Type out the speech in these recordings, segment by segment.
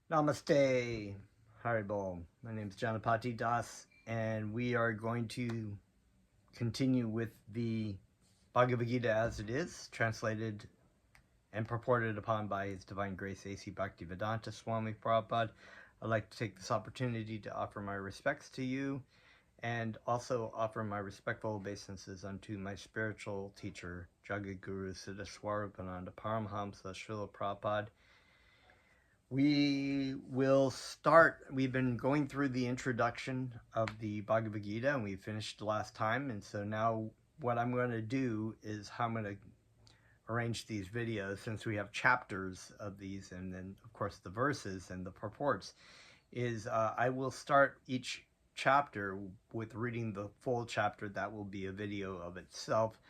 Namaste, Haribol. My name is Janapati Das, and we are going to continue with the Bhagavad Gita as it is, translated and purported upon by His Divine Grace A.C. Bhaktivedanta Swami Prabhupada. I'd like to take this opportunity to offer my respects to you and also offer my respectful obeisances unto my spiritual teacher, Jagadguru Siddha Swarupananda Paramhamsa Srila Prabhupada. We will start. We've been going through the introduction of the Bhagavad Gita, and we finished last time. And so now what I'm going to do is how I'm going to arrange these videos, since we have chapters of these, and then, of course, the verses and the purports, is I will start each chapter with reading the full chapter. That will be a video of itself.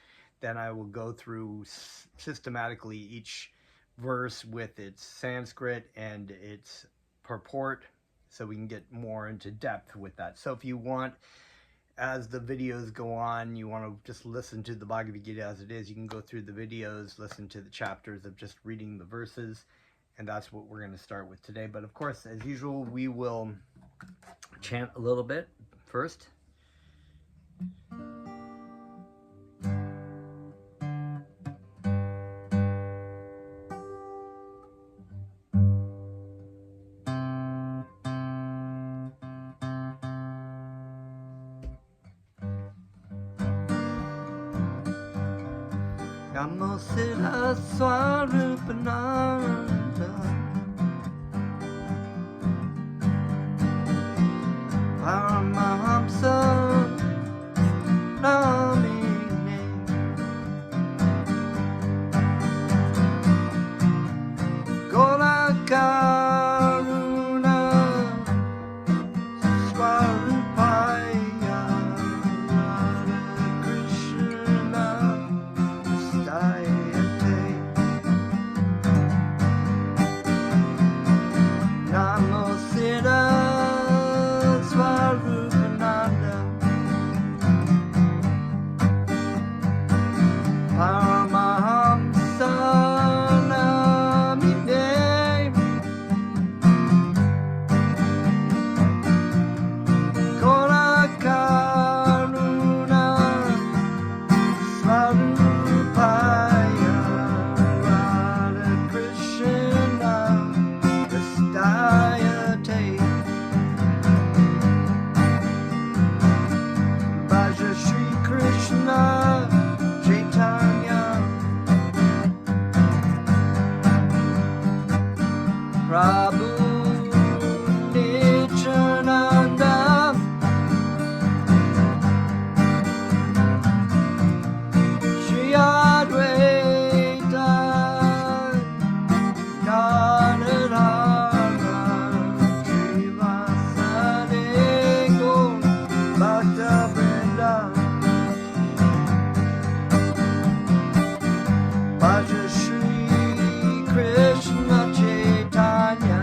Then I will go through systematically each verse with its Sanskrit and its purport, so we can get more into depth with that. So if you want, as the videos go on, you want to just listen to the Bhagavad Gita as it is, you can go through the videos, listen to the chapters of just reading the verses, and that's what we're going to start with today. But of course, as usual, we will chant a little bit first. Namo Siddha Swarupananda Paramahamsa Namine Gorakaruna Swarupaya Radha Krishna Namo Siddha Swarupananda Paramahamsa Namine Gorakaruna Swarupaya Radha Krishna Prastayate Bhaja Shri Krishna Chaitanya Prabhu Nityananda Shri Advaita Gadadhara Srivasade Gaur Bhaktavrinda Bhaja Shri Krishna Chaitanya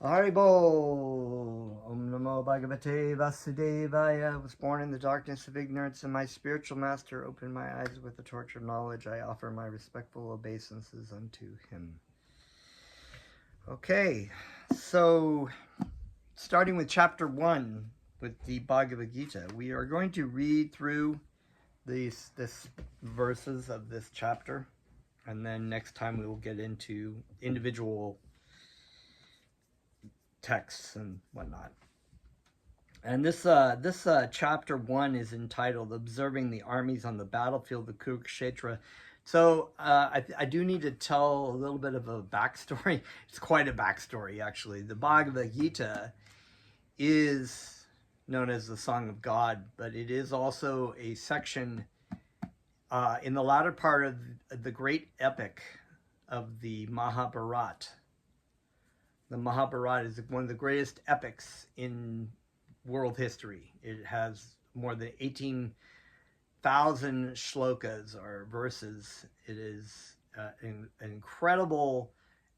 Haribo! Om Namo Bhagavate Vasudevaya. I was born in the darkness of ignorance, and my spiritual master opened my eyes with the torch of knowledge. I offer my respectful obeisances unto him. Okay, so starting with chapter 1 with the Bhagavad Gita, we are going to read through these verses of this chapter, and then next time we will get into individual texts and whatnot. And this chapter 1 is entitled "Observing the Armies on the Battlefield of Kuruksetra." So I do need to tell a little bit of a backstory. It's quite a backstory, actually. The Bhagavad Gita is known as the Song of God, but it is also a section in the latter part of the great epic of the Mahabharata. The Mahabharata is one of the greatest epics in world history. It has more than 18,000 shlokas or verses. It is an incredible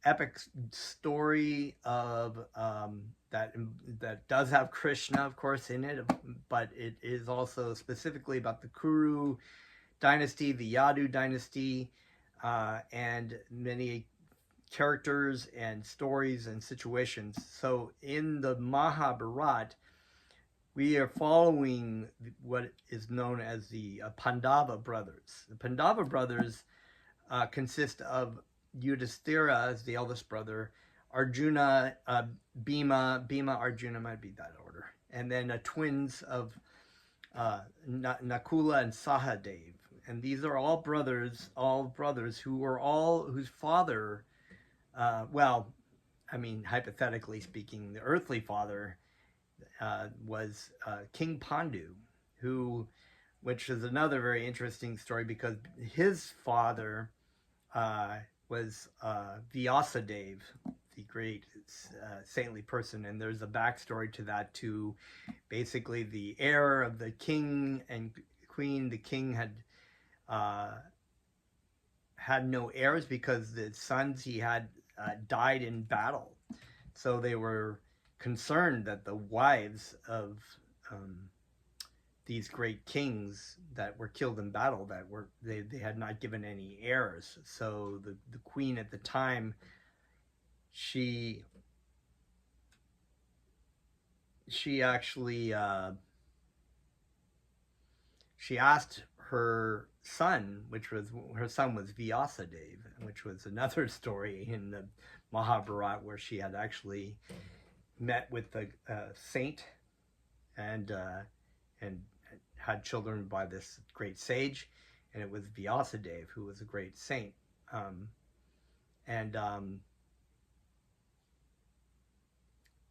epic story of that does have Krishna, of course, in it, but it is also specifically about the Kuru dynasty, the Yadu dynasty, and many characters and stories and situations. So in the Mahabharata, we are following what is known as the Pandava brothers. The Pandava brothers consist of Yudhishthira as the eldest brother, Arjuna, Bhima, Arjuna might be that order, and then twins of Nakula and Sahadev. And these are all brothers whose father, hypothetically speaking, the earthly father was King Pandu, which is another very interesting story because his father was Vyasadeva, the great saintly person, and there's a backstory to that too. Basically, the heir of the king and queen, the king had no heirs because the sons he had died in battle. So they were concerned that the wives of these great kings that were killed in battle, they had not given any heirs. So the queen at the time, she actually she asked her son, her son was Vyasadeva, which was another story in the Mahabharata where she had actually met with a saint and had children by this great sage, and it was Vyasadeva who was a great saint.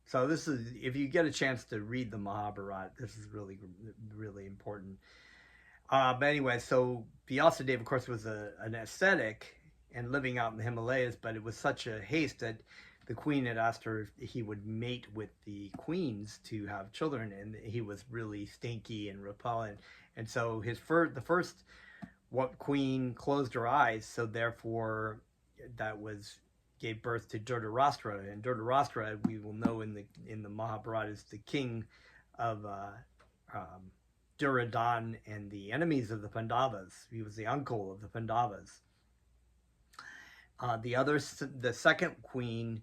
So this is, if you get a chance to read the Mahabharata, this is really, really important. But anyway, so Vyasadeva, of course, was an ascetic and living out in the Himalayas, but it was such a haste that the queen had asked her if he would mate with the queens to have children, and he was really stinky and repellent. And so the first queen closed her eyes, so therefore that gave birth to Dhritarashtra. And Dhritarashtra, we will know in the Mahabharata, is the king of Duryodhana and the enemies of the Pandavas. He was the uncle of the Pandavas. The second queen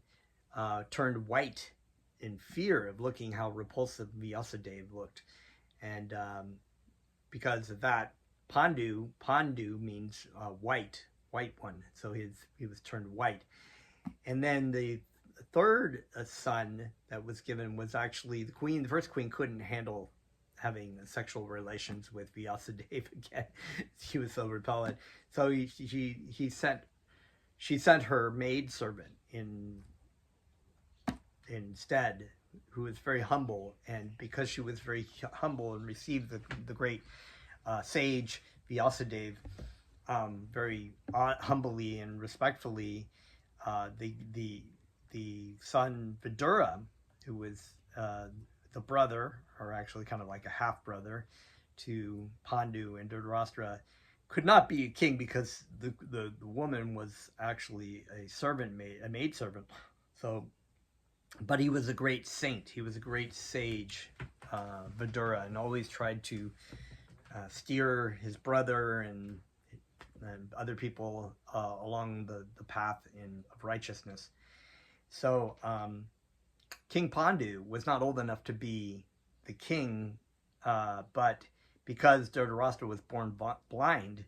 turned white in fear of looking how repulsive Vyasadeva looked, and because of that, Pandu means white one. So he was turned white, and then the third son that was given was actually the queen. The first queen couldn't handle having sexual relations with Vyasadeva again. She was so repellent. So she sent her maidservant instead, who was very humble, and because she was very humble and received the great sage Vyasadeva very humbly and respectfully, the son Vidura, who was the brother, or actually kind of like a half brother to Pandu and Dhritarashtra, could not be a king because the woman was actually a maid servant. So but he was a great saint. He was a great sage, Vidura, and always tried to steer his brother and other people along the path of righteousness. So King Pandu was not old enough to be the king, but because Dhritarashtra was born blind,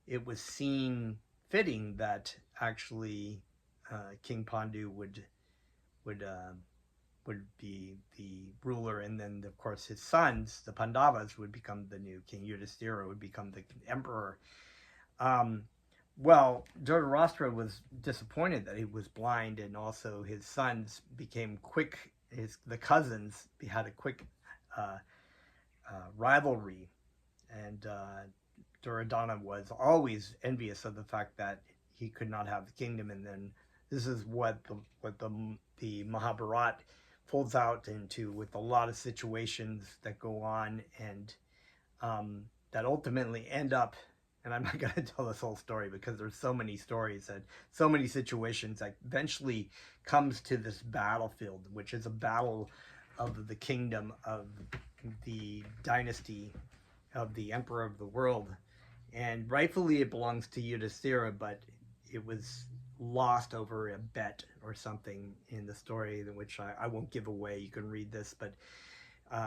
it was seen fitting that actually King Pandu would be the ruler, and then of course his sons, the Pandavas, would become the new king. Yudhishthira would become the emperor. Well, Dhritarashtra was disappointed that he was blind, and also his sons became quick. The cousins had a quick rivalry, and Duryodhana was always envious of the fact that he could not have the kingdom. And then this is what the Mahabharata folds out into, with a lot of situations that go on, and that ultimately end up. And I'm not going to tell this whole story because there's so many stories and so many situations that eventually comes to this battlefield, which is a battle of the kingdom of the dynasty of the emperor of the world. And rightfully it belongs to Yudhishthira, but it was lost over a bet or something in the story, which I won't give away. You can read this, but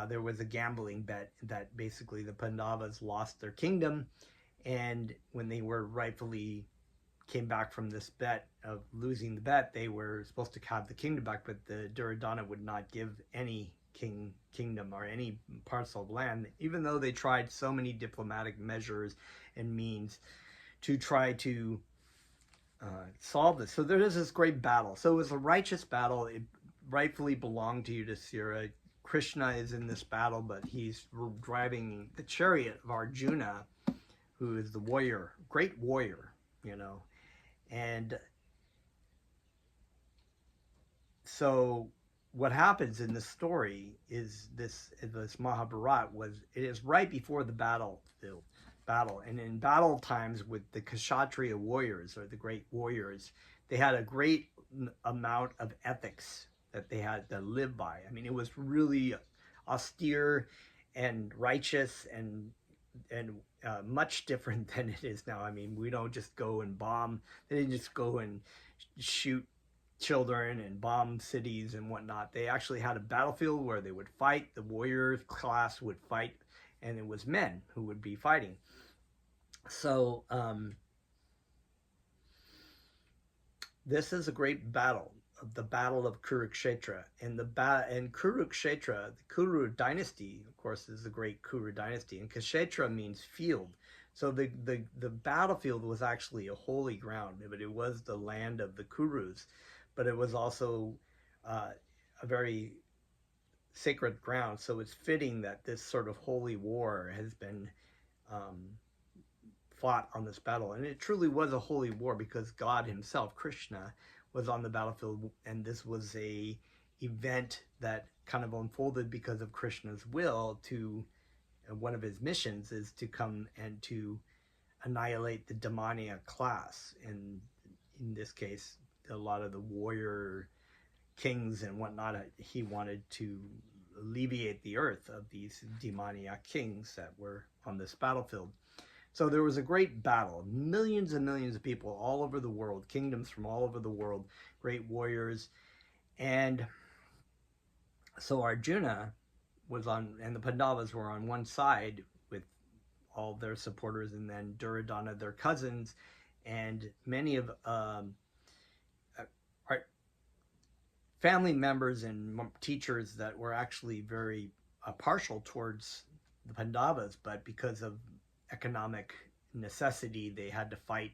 there was a gambling bet that basically the Pandavas lost their kingdom. And when they were rightfully came back from this bet of losing the bet, they were supposed to have the kingdom back, but the Duryodhana would not give any kingdom or any parcel of land, even though they tried so many diplomatic measures and means to try to solve this. So there is this great battle. So it was a righteous battle. It rightfully belonged to Yudhishthira. Krishna is in this battle, but he's driving the chariot of Arjuna, who is the warrior, great warrior, And so what happens in this story is this Mahabharata is right before the battle. And in battle times with the Kshatriya warriors, or the great warriors, they had a great amount of ethics that they had to live by. I mean, it was really austere and righteous and much different than it is now. I mean, we don't just go and bomb. They didn't just go and shoot children and bomb cities and whatnot. They actually had a battlefield where they would fight. The warrior class would fight, and it was men who would be fighting. So this is a great battle, the Battle of Kuruksetra. And Kuruksetra, the Kuru dynasty, of course, is the great Kuru dynasty, and Kshetra means field. So the battlefield was actually a holy ground, but it was the land of the Kurus, but it was also a very sacred ground. So it's fitting that this sort of holy war has been fought on this battle. And it truly was a holy war, because God himself, Krishna, was on the battlefield, and this was a event that kind of unfolded because of Krishna's will. To one of his missions is to come and to annihilate the demoniac class, and in this case a lot of the warrior kings and whatnot. He wanted to alleviate the earth of these demoniac kings that were on this battlefield. So there was a great battle, millions and millions of people all over the world, kingdoms from all over the world, great warriors. And so Arjuna was on, and the Pandavas were on one side with all their supporters, and then Duryodhana, their cousins, and many of our family members and teachers that were actually very partial towards the Pandavas, but because of economic necessity, they had to fight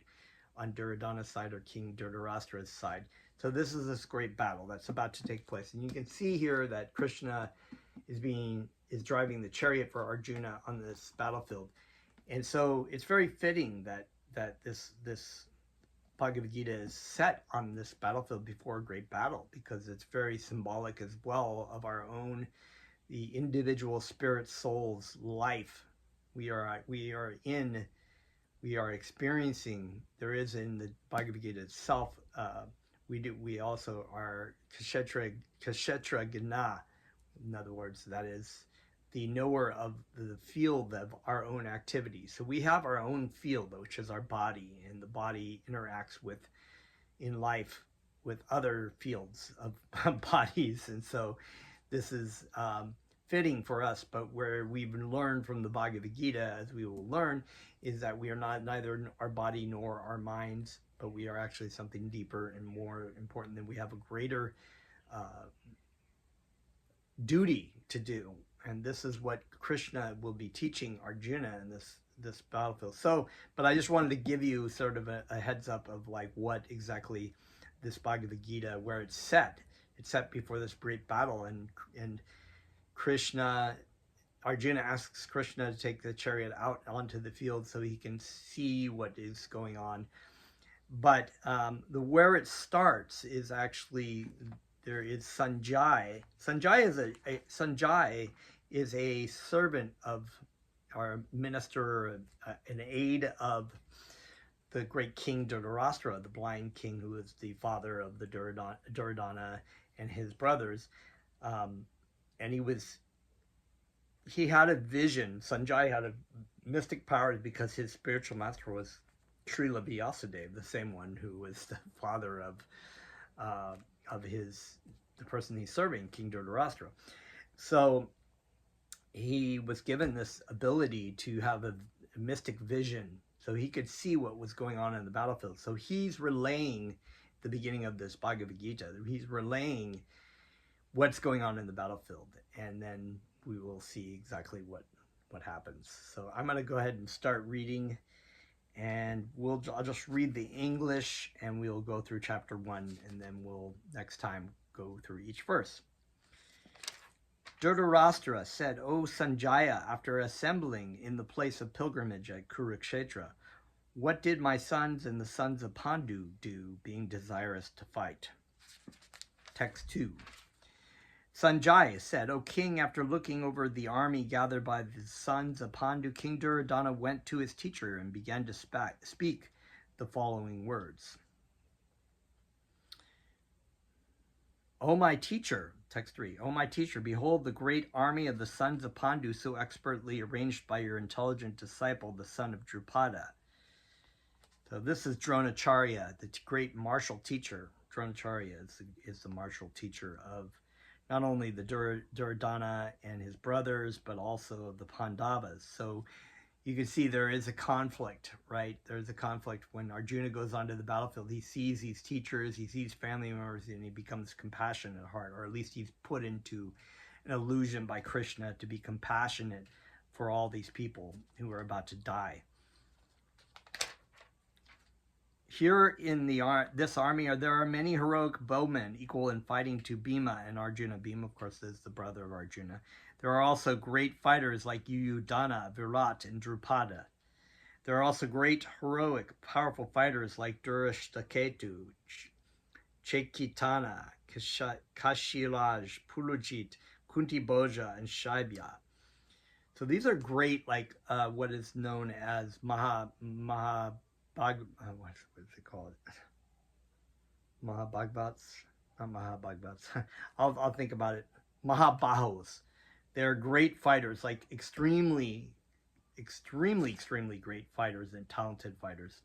on Duryodhana's side, or King Dhritarashtra's side. So this is this great battle that's about to take place, and you can see here that Krishna is driving the chariot for Arjuna on this battlefield. And so it's very fitting that this Bhagavad Gita is set on this battlefield before a great battle, because it's very symbolic as well of our own, the individual spirit soul's life. We are experiencing, there is in the Bhagavad Gita itself We also are Kshetra Gna. In other words, that is the knower of the field of our own activities. So we have our own field, which is our body, and the body interacts with in life with other fields of bodies, and so this is fitting for us. But where we've learned from the Bhagavad Gita, as we will learn, is that we are not neither our body nor our minds, but we are actually something deeper and more important, than we have a greater uh, duty to do. And this is what Krishna will be teaching Arjuna in this battlefield. So, but I just wanted to give you sort of a heads up of like what exactly this Bhagavad Gita, where it's set. It's set before this great battle, and Krishna, Arjuna asks Krishna to take the chariot out onto the field so he can see what is going on. But the where it starts is actually, there is Sanjay. Sanjay is a servant of, or minister, an aide of the great king Dhritarashtra, the blind king who is the father of the Duryodhana and his brothers. And he had a vision. Sanjay had a mystic power because his spiritual master was Srila Vyasadeva, the same one who was the father of the person he's serving, King Dhritarashtra. So he was given this ability to have a mystic vision, so he could see what was going on in the battlefield. So he's relaying the beginning of this Bhagavad Gita. He's relaying what's going on in the battlefield, and then we will see exactly what happens. So I'm going to go ahead and start reading, and I'll just read the English, and we'll go through chapter 1, and then we'll next time go through each verse. Dhritarashtra said, "O Sanjaya, after assembling in the place of pilgrimage at Kuruksetra, what did my sons and the sons of Pandu do, being desirous to fight?" Text 2. Sanjaya said, "O king, after looking over the army gathered by the sons of Pandu, King Duryodhana went to his teacher and began to speak the following words. O my teacher," text 3, "O my teacher, behold the great army of the sons of Pandu, so expertly arranged by your intelligent disciple, the son of Drupada." So this is Dronacharya, the great martial teacher. Dronacharya is the martial teacher of not only the Duryodhana and his brothers, but also of the Pandavas. So you can see there is a conflict, right? There's a conflict when Arjuna goes onto the battlefield. He sees these teachers, he sees family members, and he becomes compassionate at heart, or at least he's put into an illusion by Krishna to be compassionate for all these people who are about to die. Here in this army there are many heroic bowmen equal in fighting to Bhima and Arjuna. Bhima, of course, is the brother of Arjuna. There are also great fighters like Yuyudhana, Virat, and Drupada. There are also great, heroic, powerful fighters like Durashtaketu, Chekitana, Kashilaj, Pulujit, Kuntibhoja, and Shaibya. So these are great, like what is known as what is it called? Mahabhagavats? Not Mahabhagavats. I'll think about it. Mahabahos. They're great fighters, like extremely great fighters and talented fighters.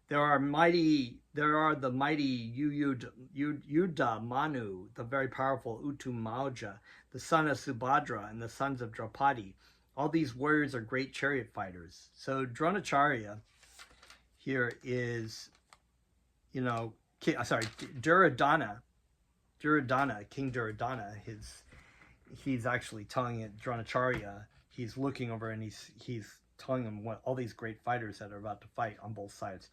There are the mighty Yudha Manu, the very powerful Uttamauja, the son of Subhadra, and the sons of Draupadi. All these warriors are great chariot fighters. So Dronacharya here is, Duryodhana, King Duryodhana, he's actually telling it, Dronacharya, he's looking over and he's telling him what all these great fighters that are about to fight on both sides.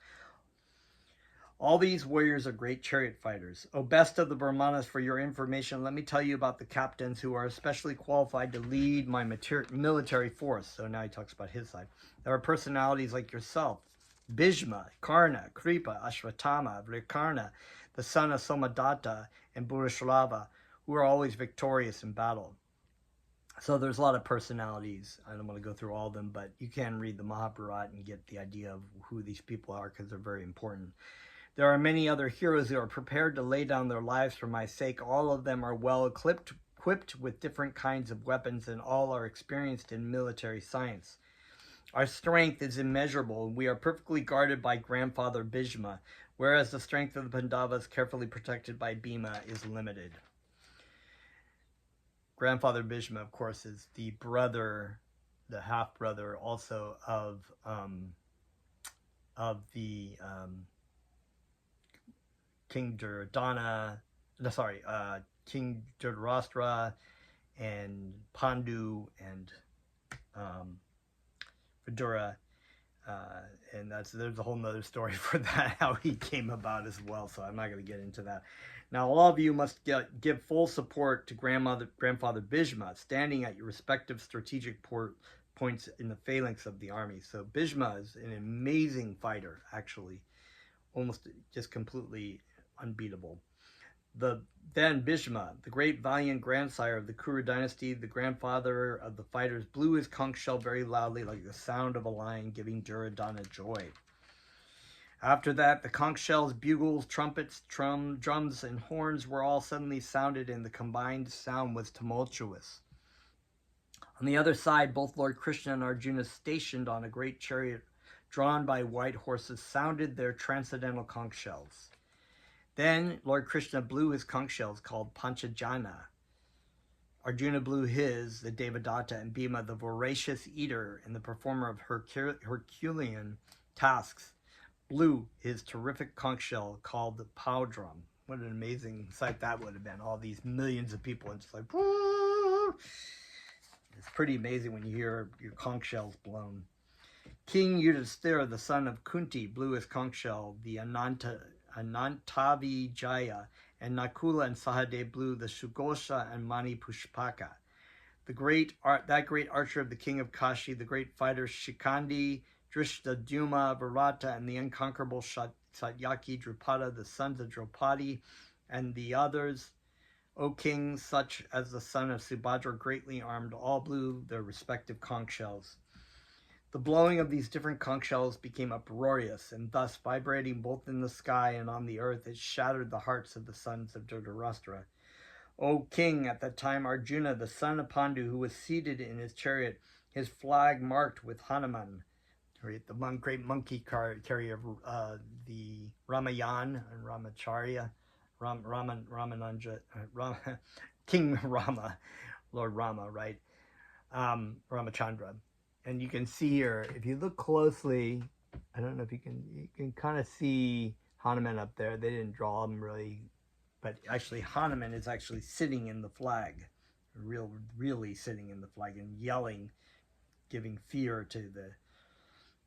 All these warriors are great chariot fighters. O best of the Brahmanas, for your information, let me tell you about the captains who are especially qualified to lead my military force. So now he talks about his side. There are personalities like yourself, Bhishma, Karna, Kripa, Ashwatthama, Vrikarna, the son of Somadatta, and Bhurashrava, who are always victorious in battle. So there's a lot of personalities. I don't want to go through all of them, but you can read the Mahabharata and get the idea of who these people are, because they're very important. There are many other heroes who are prepared to lay down their lives for my sake. All of them are well equipped with different kinds of weapons, and all are experienced in military science. Our strength is immeasurable, and we are perfectly guarded by Grandfather Bhishma, whereas the strength of the Pandavas, carefully protected by Bhima, is limited. Grandfather Bhishma, of course, is the brother, the half-brother also of the King Duryodhana, King Dhritarashtra, and Pandu, and Vidura, and there's a whole nother story for that, how he came about as well, so I'm not going to get into that. Now, all of you must give full support to Grandfather Bhishma, standing at your respective strategic points in the phalanx of the army. So Bhishma is an amazing fighter, actually, almost just completely unbeatable. Then Bhishma, the great valiant grandsire of the Kuru dynasty, the grandfather of the fighters, blew his conch shell very loudly like the sound of a lion, giving Duryodhana joy. After that, the conch shells, bugles, trumpets, drums, and horns were all suddenly sounded, and the combined sound was tumultuous. On the other side, both Lord Krishna and Arjuna, stationed on a great chariot drawn by white horses, sounded their transcendental conch shells. Then Lord Krishna blew his conch shells, called Panchajana. Arjuna blew his, the Devadatta, and Bhima, the voracious eater and the performer of Herculean tasks, blew his terrific conch shell called the Pow Drum. What an amazing sight that would have been. All these millions of people, and just like, woo! It's pretty amazing when you hear your conch shells blown. King Yudhisthira, the son of Kunti, blew his conch shell, the Anantavi Jaya, and Nakula and Sahadev blew the Sugosha and Mani Pushpaka. That great archer of the king of Kashi, the great fighters Shikandi, Drishtadyumna, Virata, and the unconquerable Satyaki, Drupada, the sons of Draupadi, and the others, O king, such as the son of Subhadra, greatly armed, all blew their respective conch shells. The blowing of these different conch shells became uproarious, and thus, vibrating both in the sky and on the earth, it shattered the hearts of the sons of Dhritarashtra. O king, at that time Arjuna, the son of Pandu, who was seated in his chariot, his flag marked with Hanuman, the great monkey carrier of the Ramayan and Ramacharya, Ramananja, King Rama, Lord Rama, right? Ramachandra. And you can see here, if you look closely, I don't know if you can kind of see Hanuman up there. They didn't draw him really, but actually Hanuman is actually sitting in the flag, really sitting in the flag and yelling, giving fear to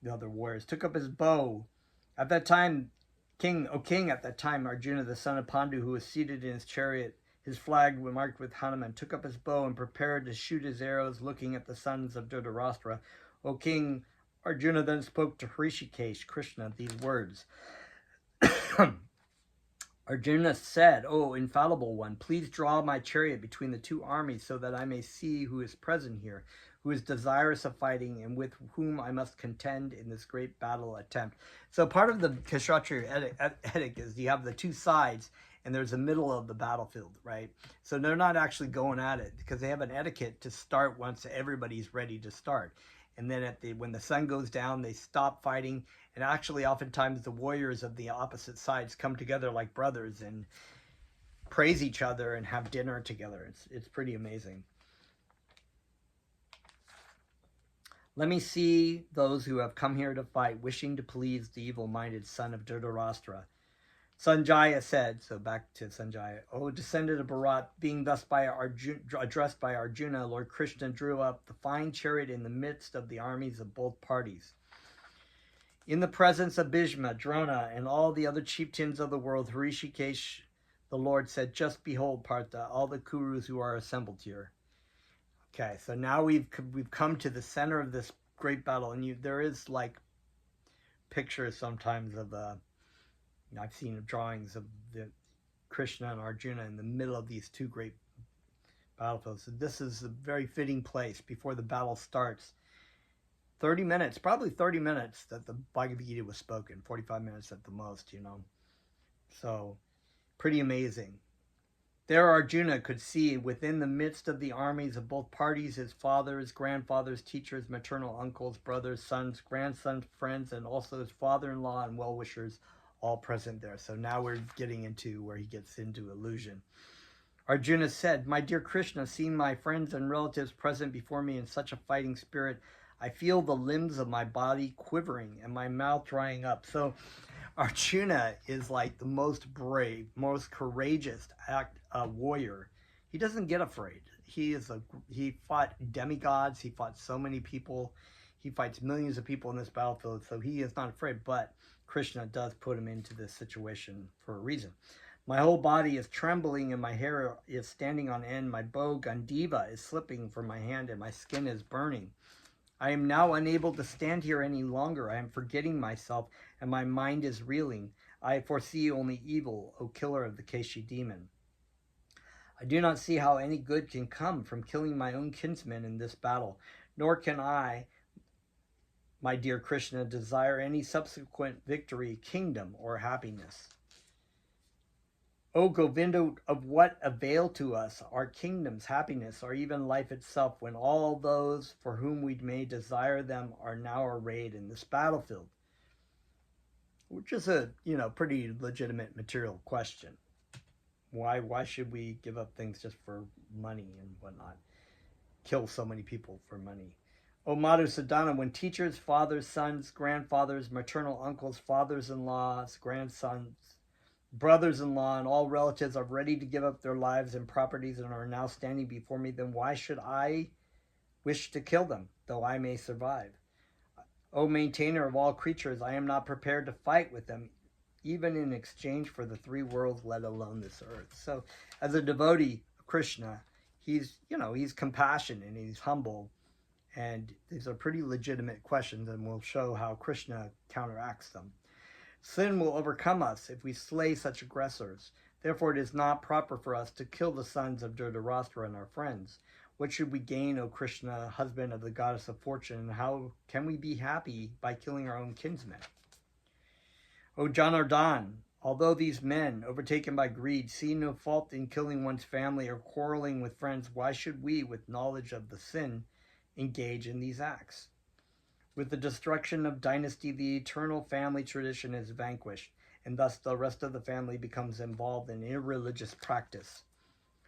the other warriors. Took up his bow. At that time, at that time, Arjuna, the son of Pandu, who was seated in his chariot, his flag marked with Hanuman, took up his bow and prepared to shoot his arrows, looking at the sons of Dhritarashtra. O king, Arjuna then spoke to Hrishikesh, Krishna, these words. Arjuna said, O infallible one, please draw my chariot between the two armies so that I may see who is present here, who is desirous of fighting, and with whom I must contend in this great battle attempt. So part of the Kshatriya etiquette is you have the two sides, and there's a middle of the battlefield, right? So they're not actually going at it because they have an etiquette to start once everybody's ready to start. And then when the sun goes down, they stop fighting. And actually, oftentimes, the warriors of the opposite sides come together like brothers and praise each other and have dinner together. It's pretty amazing. Let me see those who have come here to fight, wishing to please the evil-minded son of Dhritarashtra. Sanjaya said, so back to Sanjaya, O descendant of Bharat, being thus addressed by Arjuna, Lord Krishna drew up the fine chariot in the midst of the armies of both parties. In the presence of Bhishma, Drona, and all the other chieftains of the world, Hrishikesh, the Lord, said, just behold, Partha, all the Kurus who are assembled here. Okay, so now we've come to the center of this great battle, and there is like pictures sometimes of I've seen drawings of the Krishna and Arjuna in the middle of these two great battlefields. So this is a very fitting place before the battle starts. 30 minutes, probably 30 minutes that the Bhagavad Gita was spoken, 45 minutes at the most, So, pretty amazing. There Arjuna could see within the midst of the armies of both parties his fathers, grandfathers, teachers, maternal uncles, brothers, sons, grandsons, friends, and also his father-in-law and well-wishers all present there. So now we're getting into where he gets into illusion. Arjuna said, "My dear Krishna, seeing my friends and relatives present before me in such a fighting spirit, I feel the limbs of my body quivering and my mouth drying up." So Arjuna is like the most brave, most courageous warrior. He doesn't get afraid. He fought demigods. He fought so many people. He fights millions of people in this battlefield, so he is not afraid. But Krishna does put him into this situation for a reason. "My whole body is trembling and my hair is standing on end. My bow Gandiva is slipping from my hand and my skin is burning. I am now unable to stand here any longer. I am forgetting myself and my mind is reeling. I foresee only evil, O killer of the Keshi demon. I do not see how any good can come from killing my own kinsmen in this battle, nor can I, my dear Krishna, desire any subsequent victory, kingdom, or happiness. O Govinda, of what avail to us are kingdoms, happiness, or even life itself, when all those for whom we may desire them are now arrayed in this battlefield?" Which is a, pretty legitimate material question. Why should we give up things just for money and whatnot? Kill so many people for money. "O Madhusadana, when teachers, fathers, sons, grandfathers, maternal uncles, fathers-in-laws, grandsons, brothers-in-law, and all relatives are ready to give up their lives and properties and are now standing before me, then why should I wish to kill them, though I may survive? O maintainer of all creatures, I am not prepared to fight with them, even in exchange for the three worlds, let alone this earth." So as a devotee of Krishna, he's compassionate and he's humble, and these are pretty legitimate questions, and we'll show how Krishna counteracts them. "Sin will overcome us if we slay such aggressors. Therefore it is not proper for us to kill the sons of Dhritarashtra and our friends. What should we gain, O Krishna, husband of the goddess of fortune, and how can we be happy by killing our own kinsmen? O Janardhan, although these men, overtaken by greed, see no fault in killing one's family or quarreling with friends, why should we, with knowledge of the sin, engage in these acts? With the destruction of dynasty, the eternal family tradition is vanquished, and thus the rest of the family becomes involved in irreligious practice.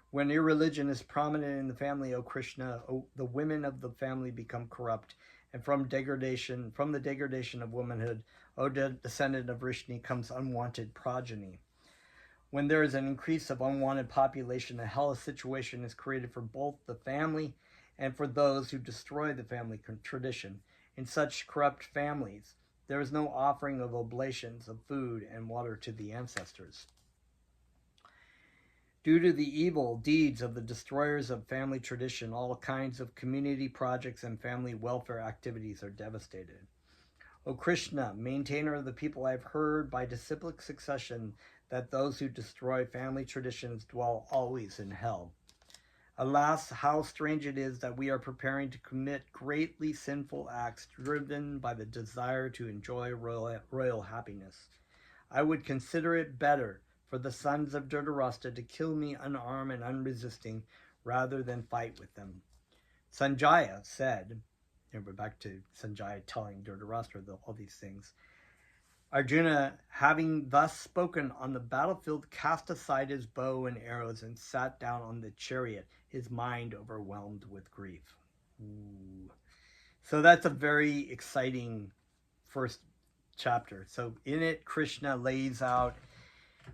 When irreligion is prominent in the family, O Krishna, the women of the family become corrupt, and from the degradation of womanhood, O descendant of Vrishni, comes unwanted progeny. When there is an increase of unwanted population, a hellish situation is created for both the family and for those who destroy the family tradition. In such corrupt families, there is no offering of oblations of food and water to the ancestors. Due to the evil deeds of the destroyers of family tradition, all kinds of community projects and family welfare activities are devastated. O Krishna, maintainer of the people, I have heard by disciplic succession that those who destroy family traditions dwell always in hell. Alas, how strange it is that we are preparing to commit greatly sinful acts driven by the desire to enjoy royal happiness. I would consider it better for the sons of Dhritarashtra to kill me unarmed and unresisting rather than fight with them. Sanjaya said, and we're back to Sanjaya telling Dhritarashtra all these things, Arjuna, having thus spoken on the battlefield, cast aside his bow and arrows and sat down on the chariot, his mind overwhelmed with grief. Ooh. So that's a very exciting first chapter. So in it, Krishna lays out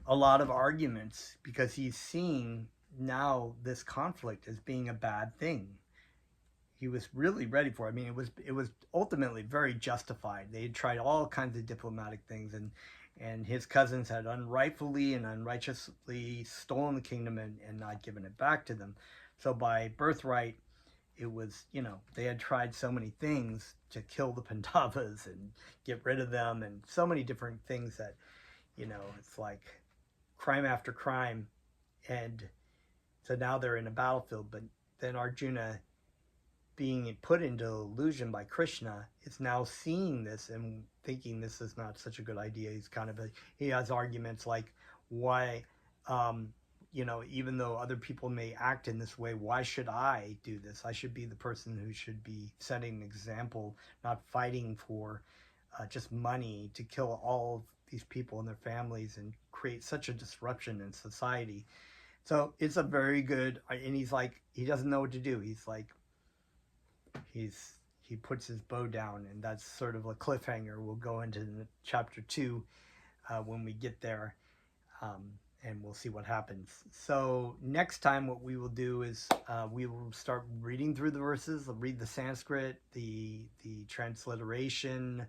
a lot of arguments because he's seeing now this conflict as being a bad thing. He was really ready for it. I mean, it was ultimately very justified. They had tried all kinds of diplomatic things, and his cousins had unrightfully and unrighteously stolen the kingdom and not given it back to them. So by birthright, it was, they had tried so many things to kill the Pandavas and get rid of them, and so many different things that, it's like crime after crime. And so now they're in a battlefield, but then Arjuna, being put into illusion by Krishna, is now seeing this and thinking this is not such a good idea. He has arguments like, why, you know, even though other people may act in this way, why should I do this? I should be the person who should be setting an example, not fighting for just money to kill all of these people and their families and create such a disruption in society. So it's a very good, and he's like, he doesn't know what to do. He's like, he puts his bow down, and that's sort of a cliffhanger. We'll go into chapter 2 when we get there, and we'll see what happens. So next time what we will do is we will start reading through the verses. We'll read the Sanskrit, the transliteration,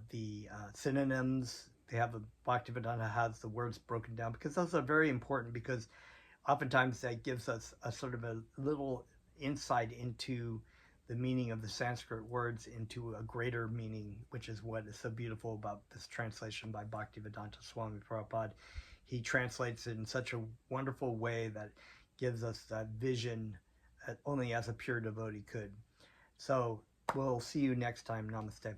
the synonyms. They have Bhaktivedanta has the words broken down, because those are very important, because oftentimes that gives us a sort of a little insight into the meaning of the Sanskrit words into a greater meaning, which is what is so beautiful about this translation by Bhaktivedanta Swami Prabhupada. He translates it in such a wonderful way that gives us that vision that only as a pure devotee could. So we'll see you next time. Namaste.